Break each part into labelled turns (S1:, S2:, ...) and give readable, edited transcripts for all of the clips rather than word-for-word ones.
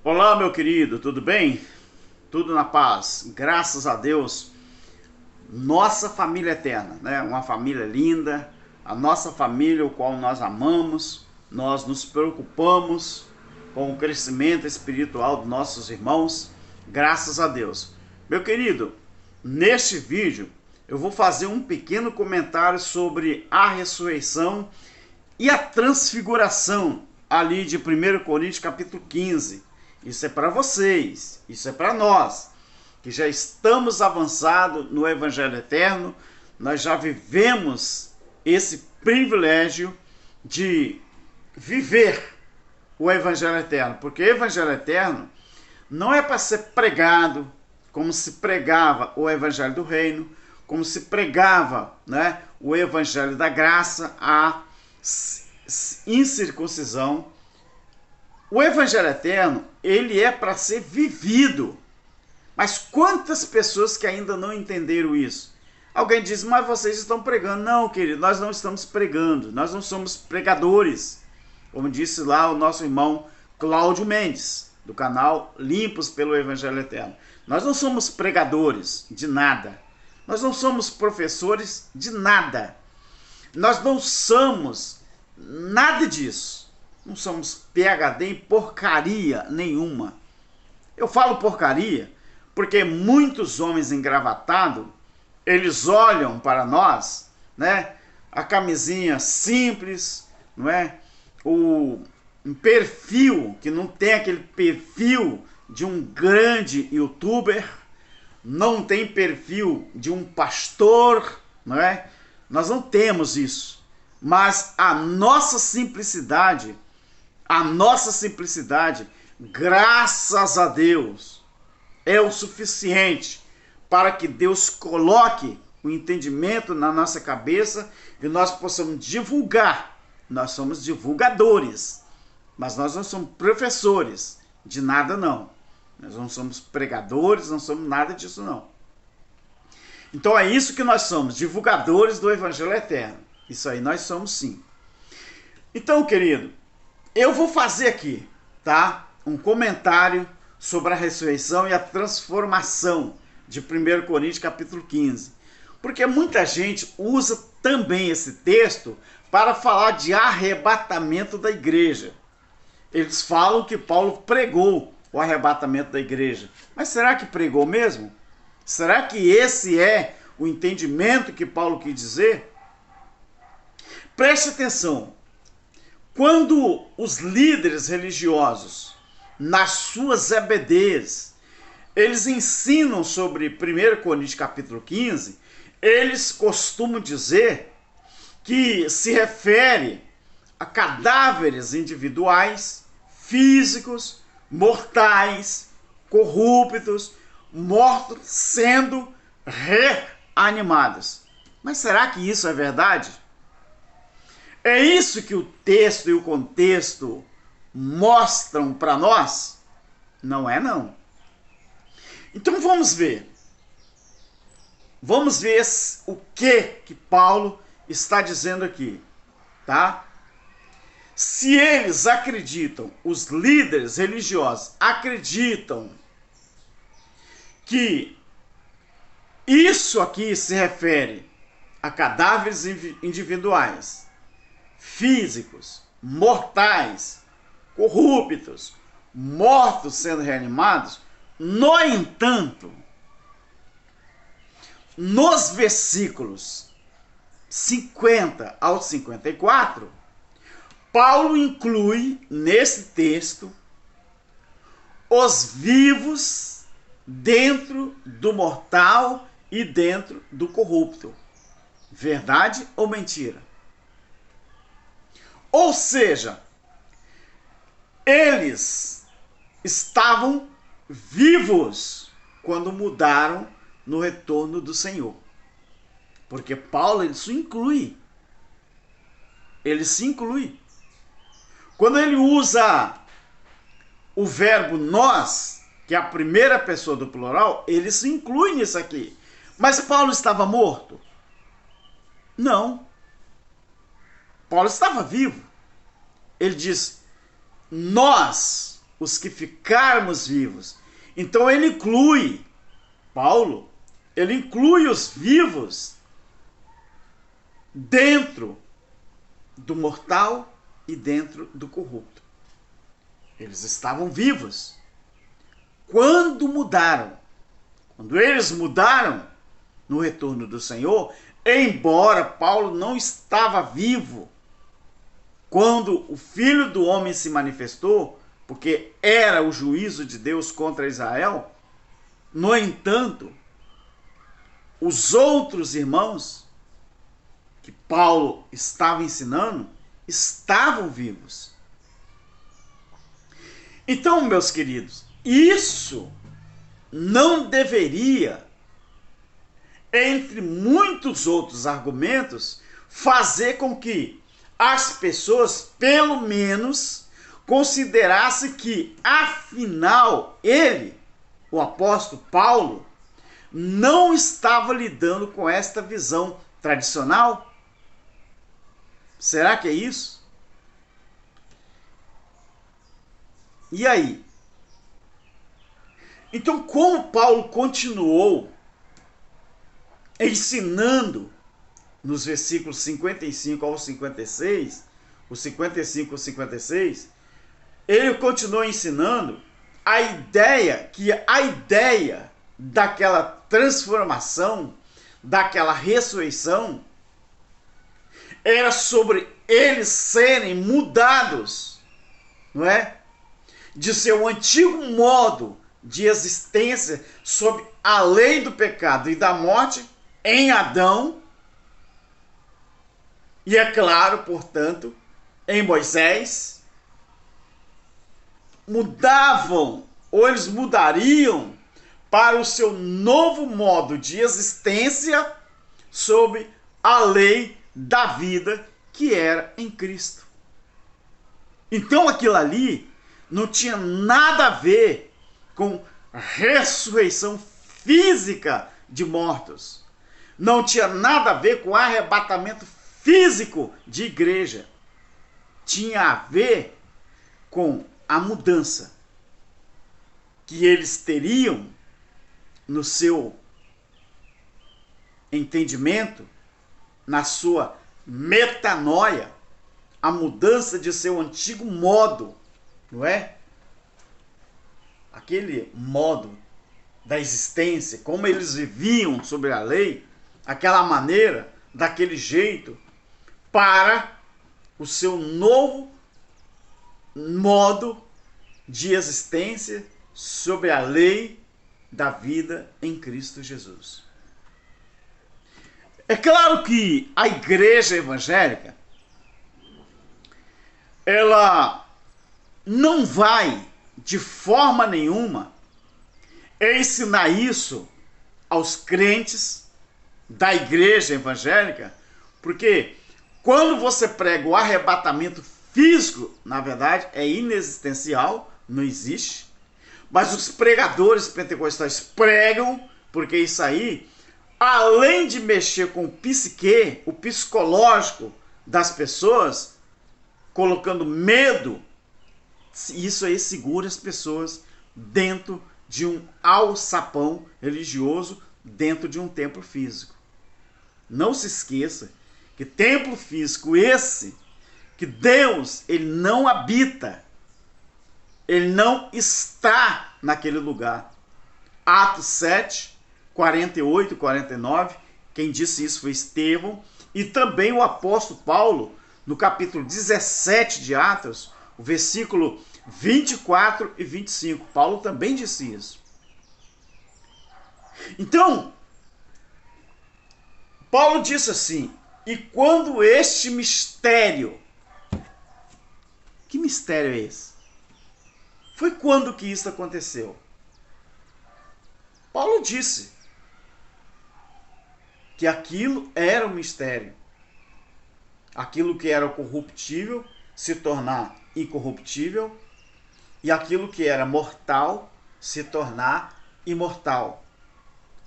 S1: Olá, meu querido, tudo bem? Tudo na paz, graças a Deus. Nossa família eterna, né? Uma família linda, a nossa família, o qual nós amamos, nós nos preocupamos com o crescimento espiritual dos nossos irmãos, graças a Deus. Meu querido, neste vídeo eu vou fazer um pequeno comentário sobre a ressurreição e a transfiguração ali de 1 Coríntios capítulo 15. Isso é para vocês, isso é para nós, que já estamos avançados no Evangelho Eterno, nós já vivemos esse privilégio de viver o Evangelho Eterno, porque o Evangelho Eterno não é para ser pregado como se pregava o Evangelho do Reino, como se pregava, né, o Evangelho da Graça, a incircuncisão. O Evangelho Eterno, ele é para ser vivido. Mas quantas pessoas que ainda não entenderam isso? Alguém diz, mas vocês estão pregando. Não, querido, nós não estamos pregando. Nós não somos pregadores. Como disse lá o nosso irmão Cláudio Mendes, do canal Limpos pelo Evangelho Eterno. Nós não somos pregadores de nada. Nós não somos professores de nada. Nós não somos nada disso. Não somos PhD em porcaria nenhuma. Eu falo porcaria porque muitos homens engravatados, eles olham para nós, né? A camisinha simples, não é? Um perfil que não tem aquele perfil de um grande youtuber, não tem perfil de um pastor, não é? Nós não temos isso. Mas a nossa simplicidade, graças a Deus, é o suficiente para que Deus coloque o entendimento na nossa cabeça e nós possamos divulgar. Nós somos divulgadores, mas nós não somos professores de nada, não. Nós não somos pregadores, não somos nada disso, não. Então é isso que nós somos, divulgadores do Evangelho Eterno. Isso aí nós somos, sim. Então, querido, eu vou fazer aqui, tá, um comentário sobre a ressurreição e a transformação de 1 Coríntios capítulo 15. Porque muita gente usa também esse texto para falar de arrebatamento da igreja. Eles falam que Paulo pregou o arrebatamento da igreja. Mas será que pregou mesmo? Será que esse é o entendimento que Paulo quis dizer? Preste atenção. Quando os líderes religiosos, nas suas EBDs, eles ensinam sobre 1 Coríntios capítulo 15, eles costumam dizer que se refere a cadáveres individuais, físicos, mortais, corruptos, mortos sendo reanimados. Mas será que isso é verdade? É isso que o texto e o contexto mostram para nós? Não é, não. Então vamos ver. Vamos ver o que Paulo está dizendo aqui, tá? Se eles acreditam, os líderes religiosos acreditam que isso aqui se refere a cadáveres individuais, físicos, mortais, corruptos, mortos sendo reanimados. No entanto, nos versículos 50 ao 54, Paulo inclui nesse texto os vivos dentro do mortal e dentro do corrupto. Verdade ou mentira? Ou seja, eles estavam vivos quando mudaram no retorno do Senhor. Porque Paulo, ele se inclui. Ele se inclui. Quando ele usa o verbo nós, que é a primeira pessoa do plural, ele se inclui nisso aqui. Mas Paulo estava morto? Não. Paulo estava vivo. Ele diz, nós, os que ficarmos vivos. Então ele inclui, Paulo, ele inclui os vivos dentro do mortal e dentro do corrupto. Eles estavam vivos. Quando eles mudaram no retorno do Senhor, embora Paulo não estava vivo quando o Filho do Homem se manifestou, porque era o juízo de Deus contra Israel, no entanto, os outros irmãos que Paulo estava ensinando estavam vivos. Então, meus queridos, isso não deveria, entre muitos outros argumentos, fazer com que as pessoas, pelo menos, considerassem que, afinal, ele, o apóstolo Paulo, não estava lidando com esta visão tradicional. Será que é isso? E aí? Então, como Paulo continuou ensinando nos versículos 55 ao 56, os 55 ao 56, ele continuou ensinando a ideia daquela transformação, daquela ressurreição, era sobre eles serem mudados, não é? De seu antigo modo de existência sob a lei do pecado e da morte em Adão, e é claro, portanto, em Moisés, mudavam, ou eles mudariam para o seu novo modo de existência sob a lei da vida que era em Cristo. Então aquilo ali não tinha nada a ver com a ressurreição física de mortos. Não tinha nada a ver com arrebatamento físico de igreja. Tinha a ver com a mudança que eles teriam no seu entendimento, na sua metanoia, a mudança de seu antigo modo, não é? Aquele modo da existência, como eles viviam sobre a lei, aquela maneira, daquele jeito, para o seu novo modo de existência sobre a lei da vida em Cristo Jesus. É claro que a igreja evangélica, ela não vai, de forma nenhuma, ensinar isso aos crentes da igreja evangélica, porque quando você prega o arrebatamento físico, na verdade, é inexistencial, não existe, mas os pregadores pentecostais pregam, porque isso aí, além de mexer com o psique, o psicológico das pessoas, colocando medo, isso aí segura as pessoas dentro de um alçapão religioso, dentro de um templo físico. Não se esqueça que templo físico esse, que Deus, ele não habita, ele não está naquele lugar. Atos 7, 48 e 49, quem disse isso foi Estevão, e também o apóstolo Paulo, no capítulo 17 de Atos, o versículo 24 e 25. Paulo também disse isso. Então, Paulo disse assim, e quando este mistério, que mistério é esse? Foi quando que isso aconteceu? Paulo disse que aquilo era um mistério. Aquilo que era corruptível se tornar incorruptível e aquilo que era mortal se tornar imortal.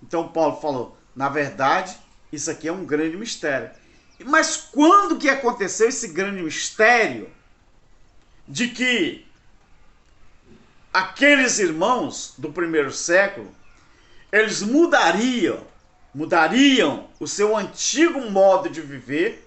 S1: Então Paulo falou, na verdade, isso aqui é um grande mistério. Mas quando que aconteceu esse grande mistério de que aqueles irmãos do primeiro século, eles mudariam o seu antigo modo de viver,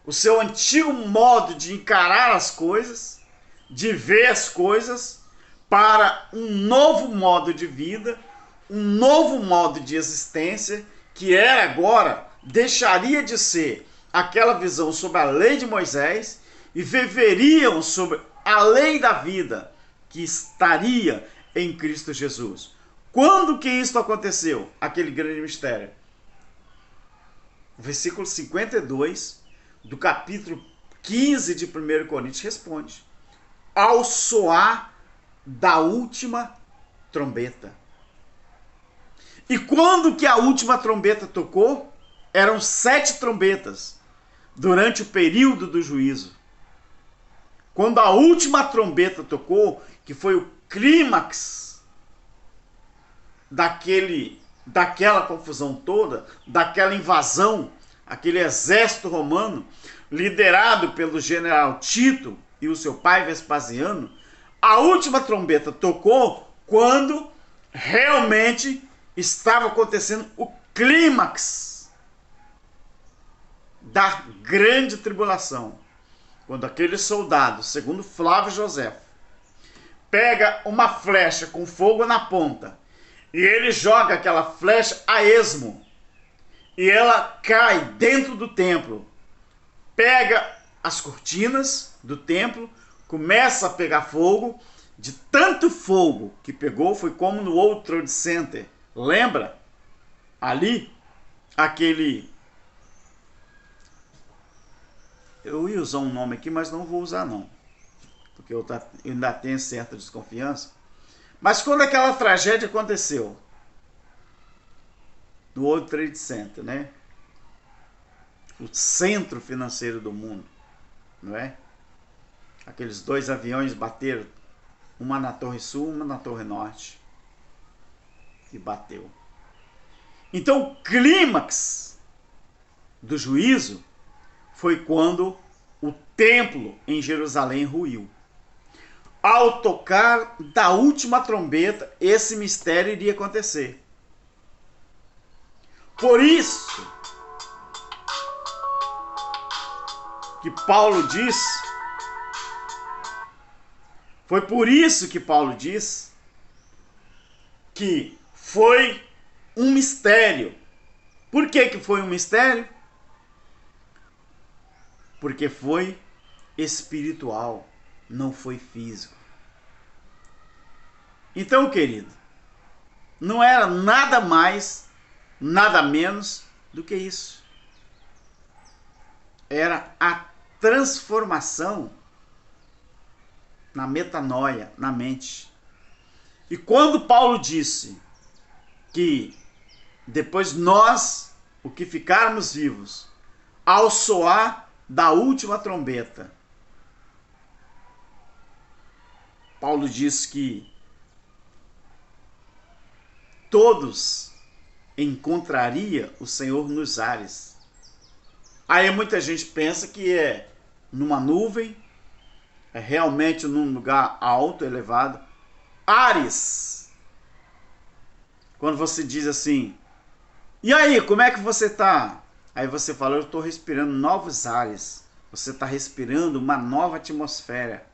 S1: o seu antigo modo de encarar as coisas, de ver as coisas, para um novo modo de vida, um novo modo de existência, que era agora, deixaria de ser aquela visão sobre a lei de Moisés e viveriam sobre a lei da vida que estaria em Cristo Jesus. Quando que isso aconteceu? Aquele grande mistério. O versículo 52 do capítulo 15 de 1 Coríntios responde: ao soar da última trombeta. E quando que a última trombeta tocou? Eram 7 trombetas durante o período do juízo. Quando a última trombeta tocou, que foi o clímax daquela confusão toda, daquela invasão, aquele exército romano, liderado pelo general Tito e o seu pai Vespasiano, a última trombeta tocou quando realmente estava acontecendo o clímax da grande tribulação. Quando aquele soldado, segundo Flávio Josefo, pega uma flecha com fogo na ponta e ele joga aquela flecha a esmo e ela cai dentro do templo, pega as cortinas do templo, começa a pegar fogo. De tanto fogo que pegou, foi como no World Trade Center. Lembra? Ali, eu ia usar um nome aqui, mas não vou usar não, porque eu ainda tenho certa desconfiança. Mas quando aquela tragédia aconteceu no World Trade Center, né? O centro financeiro do mundo, não é? Aqueles 2 aviões bateram, uma na Torre Sul, uma na Torre Norte, e bateu. Então o clímax do juízo foi quando o templo em Jerusalém ruiu. Ao tocar da última trombeta, esse mistério iria acontecer. Por isso que Paulo diz, foi por isso que Paulo diz que foi um mistério. Por que que foi um mistério? Porque foi espiritual, não foi físico. Então, querido, não era nada mais, nada menos do que isso. Era a transformação na metanoia, na mente. E quando Paulo disse que depois nós, o que ficarmos vivos, ao soar da última trombeta, Paulo diz que todos encontraria o Senhor nos ares. Aí muita gente pensa que é numa nuvem, é realmente num lugar alto, elevado. Ares. Quando você diz assim, e aí, como é que você tá? Aí você fala, eu estou respirando novos ares. Você está respirando uma nova atmosfera.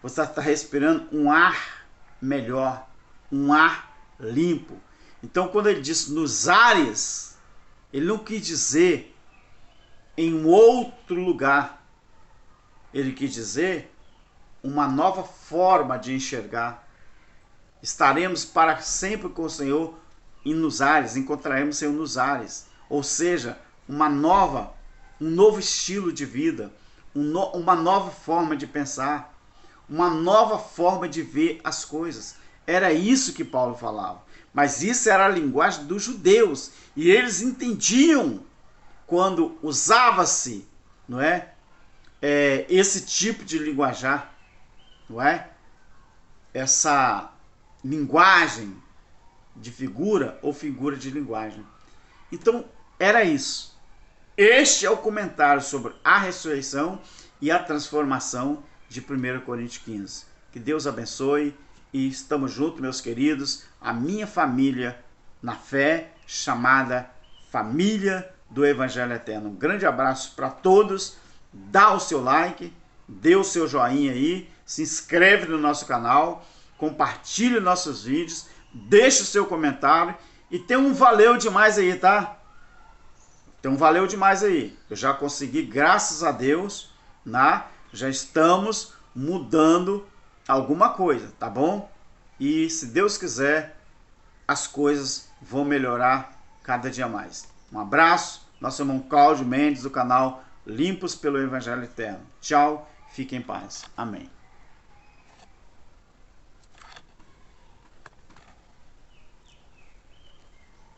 S1: Você está respirando um ar melhor, um ar limpo. Então, quando ele diz nos ares, ele não quis dizer em um outro lugar. Ele quis dizer uma nova forma de enxergar. Estaremos para sempre com o Senhor e nos ares, encontraremos o Senhor nos ares. Ou seja, um novo estilo de vida, uma nova forma de pensar, uma nova forma de ver as coisas. Era isso que Paulo falava. Mas isso era a linguagem dos judeus. E eles entendiam quando usava-se, não é? Esse tipo de linguajar, não é? Essa linguagem de figura ou figura de linguagem. Então, era isso. Este é o comentário sobre a ressurreição e a transformação de 1 Coríntios 15. Que Deus abençoe e estamos juntos, meus queridos, a minha família na fé, chamada Família do Evangelho Eterno. Um grande abraço para todos, dá o seu like, dê o seu joinha aí, se inscreve no nosso canal, compartilhe nossos vídeos, deixe o seu comentário e tem um valeu demais aí, tá? Tem um valeu demais aí. Eu já consegui, graças a Deus, já estamos mudando alguma coisa, tá bom? E se Deus quiser, as coisas vão melhorar cada dia mais. Um abraço, nosso irmão Cláudio Mendes, do canal Limpos pelo Evangelho Eterno. Tchau, fiquem em paz. Amém.